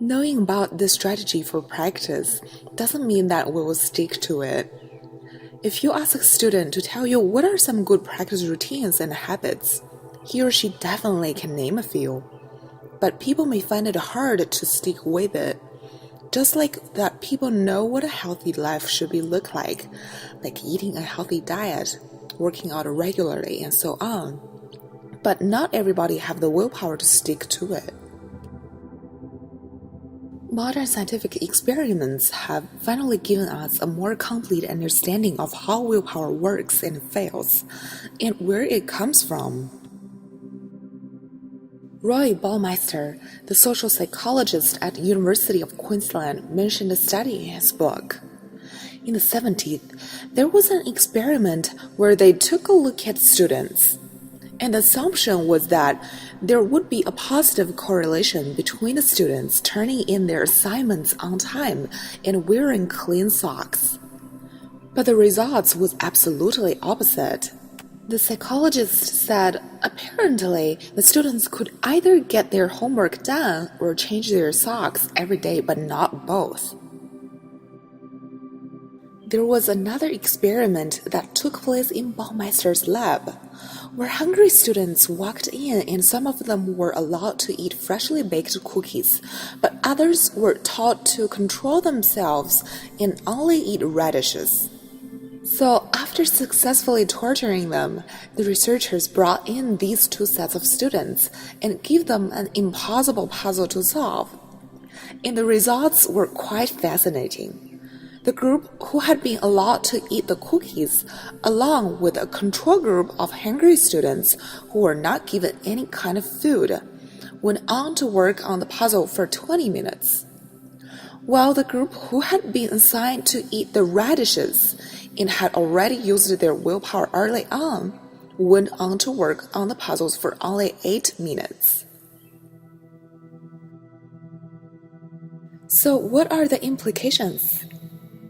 Knowing about this strategy for practice doesn't mean that we will stick to it. If you ask a student to tell you what are some good practice routines and habits, he or she definitely can name a few. But people may find it hard to stick with it. Just like that people know what a healthy life should be look like eating a healthy diet, working out regularly, and so on. But not everybody have the willpower to stick to it. Modern scientific experiments have finally given us a more complete understanding of how willpower works and fails, and where it comes from. Roy Baumeister, the social psychologist at the University of Queensland, mentioned a study in his book. In the 70s, there was an experiment where they took a look at students, and the assumption was that there would be a positive correlation between the students turning in their assignments on time and wearing clean socks. But the results was absolutely opposite. The psychologist said apparently the students could either get their homework done or change their socks every day, but not both. There was another experiment that took place in Baumeister's lab, where hungry students walked in and some of them were allowed to eat freshly baked cookies, but others were taught to control themselves and only eat radishes. So after successfully torturing them, the researchers brought in these two sets of students and gave them an impossible puzzle to solve. And the results were quite fascinating. The group who had been allowed to eat the cookies, along with a control group of hungry students who were not given any kind of food, went on to work on the puzzle for 20 minutes, while the group who had been assigned to eat the radishes and had already used their willpower early on went on to work on the puzzles for only 8 minutes. So what are the implications?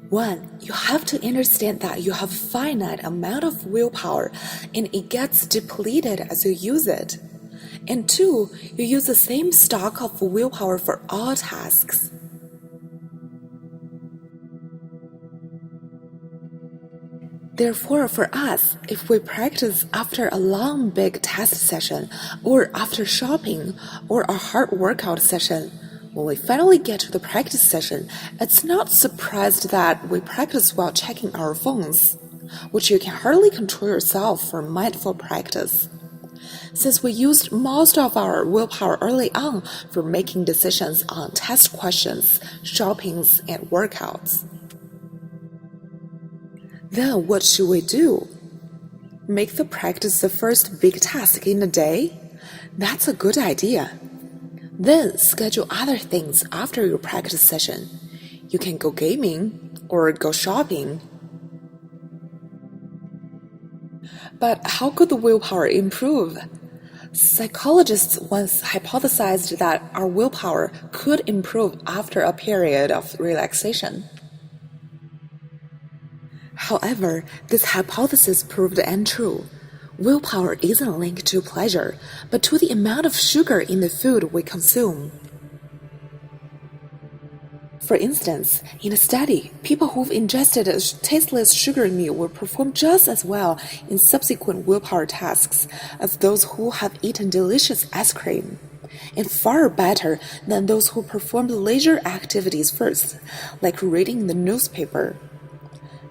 1. You have to understand that you have a finite amount of willpower and it gets depleted as you use it. And 2. You use the same stock of willpower for all tasks. Therefore, for us, if we practice after a long big test session, or after shopping, or a hard workout session, when we finally get to the practice session, it's not surprised that we practice while checking our phones, which you can hardly control yourself for mindful practice, since we used most of our willpower early on for making decisions on test questions, shoppings, and workouts. Then what should we do? Make the practice the first big task in the day? That's a good idea. Then schedule other things after your practice session. You can go gaming or go shopping. But how could the willpower improve? Psychologists once hypothesized that our willpower could improve after a period of relaxation. However, this hypothesis proved untrue. Willpower isn't linked to pleasure, but to the amount of sugar in the food we consume. For instance, in a study, people who've ingested a tasteless sugary meal will perform just as well in subsequent willpower tasks as those who have eaten delicious ice cream, and far better than those who performed leisure activities first, like reading the newspaper.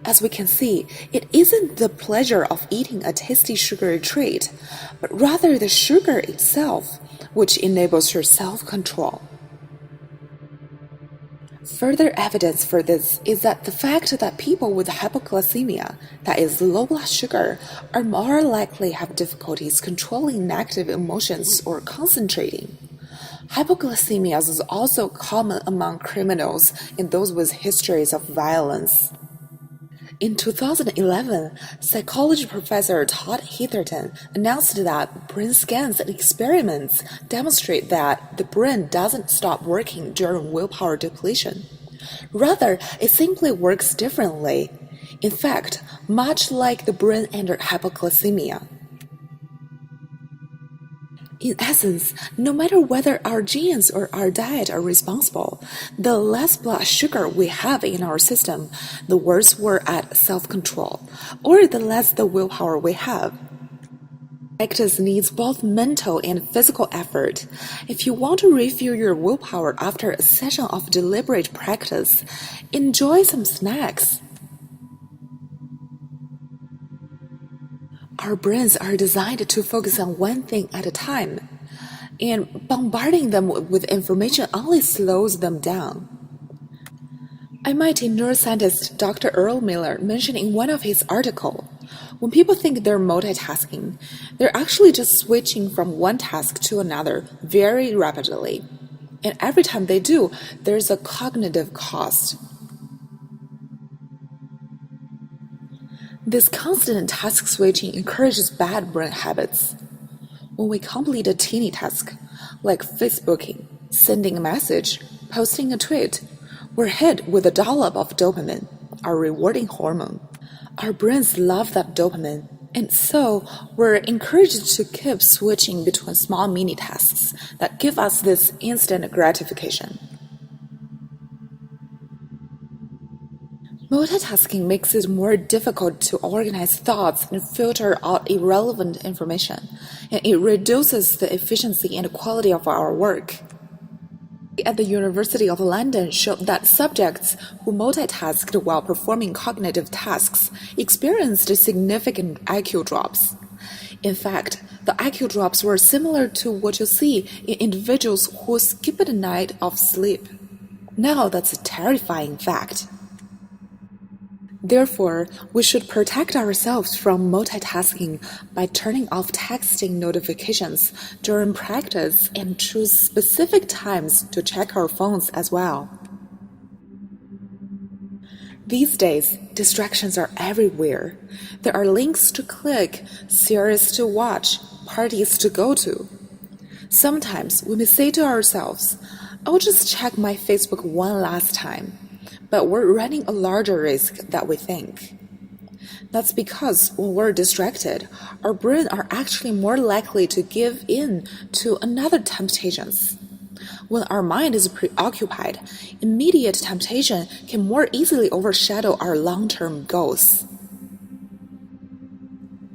As we can see, it isn't the pleasure of eating a tasty sugary treat, but rather the sugar itself, which enables your self-control. Further evidence for this is that the fact that people with hypoglycemia, that is low blood sugar, are more likely to have difficulties controlling negative emotions or concentrating. Hypoglycemia is also common among criminals and those with histories of violence. In 2011, psychology professor Todd Heatherton announced that brain scans and experiments demonstrate that the brain doesn't stop working during willpower depletion. Rather, it simply works differently. In fact, much like the brain under hypoglycemia. In essence, no matter whether our genes or our diet are responsible, the less blood sugar we have in our system, the worse we're at self-control, or the less the willpower we have. Practice needs both mental and physical effort. If you want to refuel your willpower after a session of deliberate practice, enjoy some snacks. Our brains are designed to focus on one thing at a time, and bombarding them with information only slows them down. MIT neuroscientist Dr. Earl Miller mentioned in one of his articles, when people think they're multitasking, they're actually just switching from one task to another very rapidly. And every time they do, there's a cognitive cost. This constant task switching encourages bad brain habits. When we complete a teeny task, like Facebooking, sending a message, posting a tweet, we're hit with a dollop of dopamine, our rewarding hormone. Our brains love that dopamine, and so we're encouraged to keep switching between small mini tasks that give us this instant gratification. Multitasking makes it more difficult to organize thoughts and filter out irrelevant information, and it reduces the efficiency and quality of our work. At the University of London showed that subjects who multitasked while performing cognitive tasks experienced significant IQ drops. In fact, the IQ drops were similar to what you see in individuals who skip a night of sleep. Now that's a terrifying fact. Therefore, we should protect ourselves from multitasking by turning off texting notifications during practice and choose specific times to check our phones as well. These days, distractions are everywhere. There are links to click, series to watch, parties to go to. Sometimes we may say to ourselves, I'll just check my Facebook one last time. But we're running a larger risk than we think. That's because when we're distracted, our brains are actually more likely to give in to another temptations. When our mind is preoccupied, immediate temptation can more easily overshadow our long-term goals.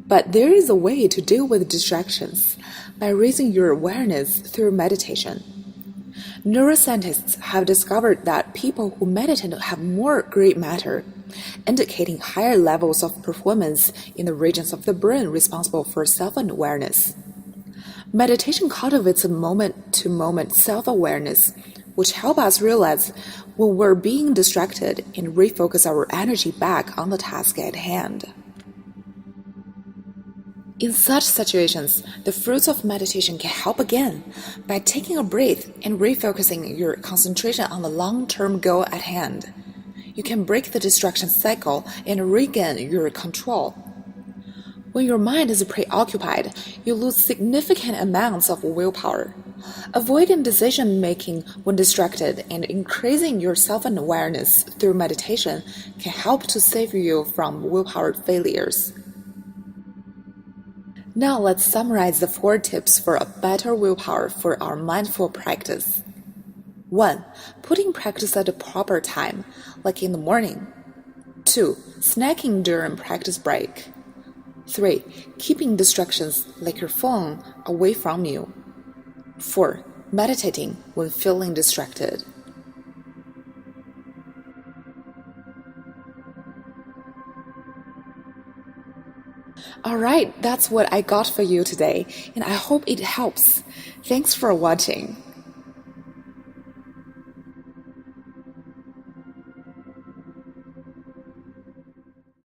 But there is a way to deal with distractions by raising your awareness through meditation. Neuroscientists have discovered that people who meditate have more gray matter, indicating higher levels of performance in the regions of the brain responsible for self-awareness. Meditation cultivates a moment-to-moment self-awareness, which helps us realize when we're being distracted and refocus our energy back on the task at hand. In such situations, the fruits of meditation can help again by taking a breath and refocusing your concentration on the long-term goal at hand. You can break the distraction cycle and regain your control. When your mind is preoccupied, you lose significant amounts of willpower. Avoiding decision-making when distracted and increasing your self-awareness through meditation can help to save you from willpower failures. Now let's summarize the 4 tips for a better willpower for our mindful practice. 1. Putting practice at a proper time, like in the morning. 2. Snacking during practice break. 3. Keeping distractions like your phone away from you. 4. Meditating when feeling distracted. Alright, that's what I got for you today, and I hope it helps. Thanks for watching.